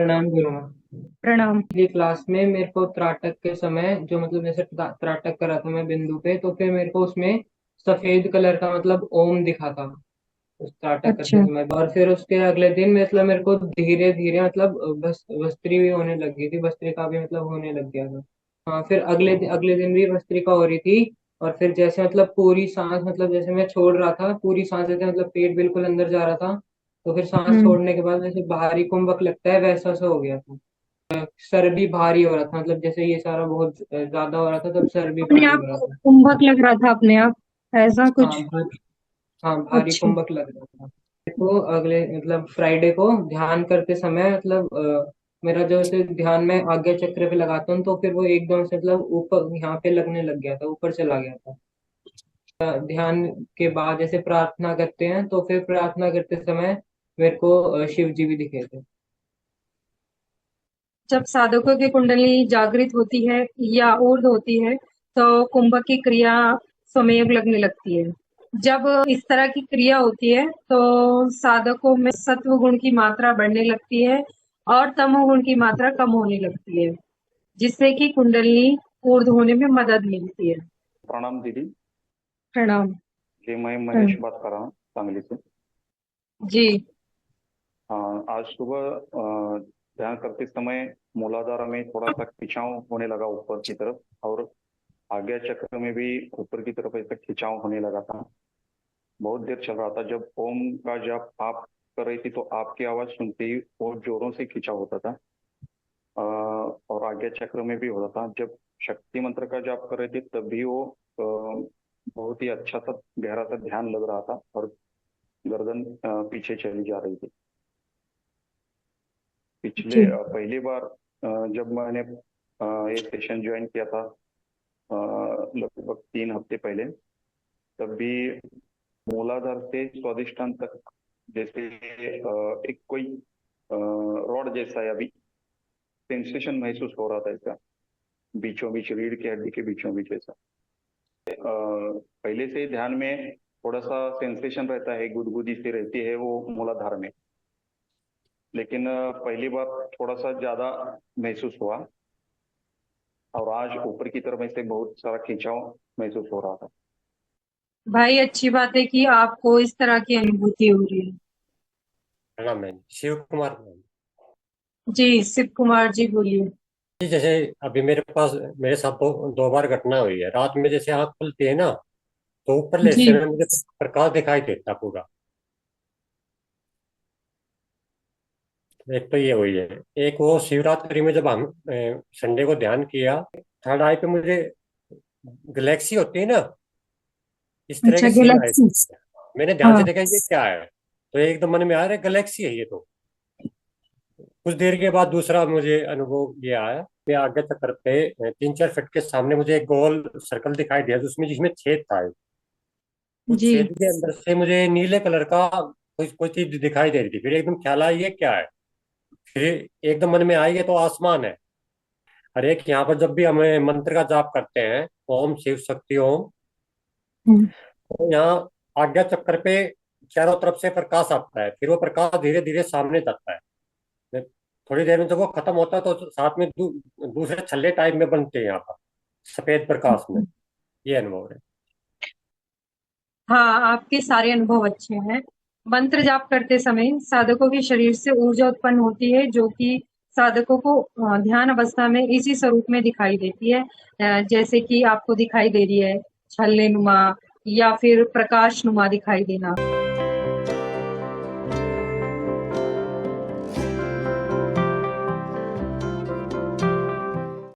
प्रणाम गुरुमा। प्रणाम। पिछली क्लास में मेरे को त्राटक के समय जो मतलब जैसे त्राटक करा था मैं बिंदु पे, तो फिर मेरे को उसमें सफेद कलर का मतलब ओम दिखा था उस त्राटक करते अच्छा। समय। और फिर उसके अगले दिन मतलब मेरे को धीरे धीरे मतलब बस भस्त्री भी होने लग गई थी, भस्त्रिका भी मतलब होने लग गया था। हाँ, फिर अगले दिन भी भस्त्रिका हो रही थी। और फिर जैसे मतलब पूरी सांस मतलब जैसे मैं छोड़ रहा था, पूरी सांस जैसे मतलब पेट बिल्कुल अंदर जा रहा था, तो फिर सांस हम्म। छोड़ने के बाद जैसे बाहरी कुंभक लगता है वैसा सा हो गया था। सर भी भारी हो रहा था, मतलब जैसे ये सारा बहुत ज्यादा हो रहा था, तब सर भी अपने भारी आप हो रहा को था। कुंभक लग रहा था अपने आप, ऐसा हाँ कुछ? हाँ, भारी अच्छा। कुंभक लग रहा था। तो अगले मतलब फ्राइडे को ध्यान करते समय मतलब मेरा जो ऐसे ध्यान में आज्ञा चक्र पे लगाता हूँ, तो फिर वो एकदम से मतलब ऊपर यहाँ पे लगने लग गया था, ऊपर चला गया था। ध्यान के बाद जैसे प्रार्थना करते हैं, तो फिर प्रार्थना करते समय मेरे को शिव जी भी दिखे थे। जब साधकों की कुंडली जागृत होती है या ऊर्ध्व होती है तो कुंभक की क्रिया स्वमेव लगने लगती है। जब इस तरह की क्रिया होती है तो साधकों में सत्व गुण की मात्रा बढ़ने लगती है और तमोगुण की मात्रा कम होने लगती है, जिससे कि कुंडली ऊर्ध्व होने में मदद मिलती है। प्रणाम दीदी। प्रणाम। जी मैं महेश प्रणाम। बात कर रहा हूँ सांगली से। जी। आज सुबह ध्यान करते समय मूलाधार में थोड़ा सा खिंचाव होने लगा ऊपर की तरफ, और आज्ञा चक्र में भी ऊपर की तरफ ऐसा खिंचाव होने लगा था। बहुत देर चल रहा था। जब ओम का जब आप कर रही थी तो आपकी आवाज सुनते ही बहुत जोरों से खिंचाव होता था। और आज्ञा चक्र में भी होता था। जब शक्ति मंत्र का जाप कर रहे थे तब भी वो बहुत ही अच्छा सा गहरा सा ध्यान लग रहा था, और गर्दन पीछे चली जा रही थी। पिछले जी। पहली बार जब मैंने ये सेशन ज्वाइन किया था लगभग 3 हफ्ते पहले, तब भी मूलाधार से स्वादिष्टान तक जैसे एक कोई रॉड जैसा या भी सेंसेशन महसूस हो रहा था, ऐसा बीचों बीच रीढ़ की हड्डी के बीचों बीच ऐसा। पहले से ही ध्यान में थोड़ा सा सेंसेशन रहता है, गुदगुदी सी रहती है वो मूलाधार में, लेकिन पहली बार थोड़ा सा ज्यादा महसूस हुआ। और आज ऊपर की तरफ ऐसे बहुत सारा खिंचाव महसूस हो रहा था। भाई, अच्छी बात है कि आपको इस तरह की अनुभूति हो रही है। प्रणाम मैम, शिव कुमार मैम। जी, शिव कुमार जी बोलिए। जी, जैसे अभी मेरे साथ दो बार घटना हुई है। रात में जैसे आँख खुलती है ना, तो ऊपर जी। लेटे में मुझे प्रकाश दिखाई देता पूरा। एक तो ये हुई है। एक वो शिवरात्रि में जब हम संडे को ध्यान किया, थर्ड आई पे मुझे गैलेक्सी होती है ना, इस तरह अच्छा, के सीन आए गैलेक्सी। थे। मैंने ध्यान हाँ। से देखा ये क्या है, तो एकदम मन में आ रहा है गैलेक्सी है ये तो। कुछ देर के बाद दूसरा मुझे अनुभव ये आया। मैं आगे चक्कर पे 3-4 फीट के सामने मुझे एक गोल सर्कल दिखाई दिया, जिसमें छेद था। उस जी। छेद के अंदर से मुझे नीले कलर का कोई कोई चीज दिखाई दे रही थी। फिर एकदम ख्याल आया ये क्या है। फिर एकदम मन में आई ये तो आसमान है। और एक यहाँ पर जब भी हमें मंत्र का जाप करते हैं, ओम शिव शक्ति ओम, हम्म। तो यहाँ आज्ञा चक्र पे चारों तरफ से प्रकाश आता है। फिर वो प्रकाश धीरे धीरे सामने जाता है। थोड़ी देर में जब वो खत्म होता है तो साथ में दूसरे छल्ले टाइप में बनते हैं यहाँ पर सफेद प्रकाश में। ये अनुभव है। हाँ, आपके सारे अनुभव अच्छे हैं। मंत्र जाप करते समय साधकों के शरीर से ऊर्जा उत्पन्न होती है, जो कि साधकों को ध्यान अवस्था में इसी स्वरूप में दिखाई देती है, जैसे कि आपको दिखाई दे रही है छल्ले नुमा या फिर प्रकाश नुमा दिखाई देना।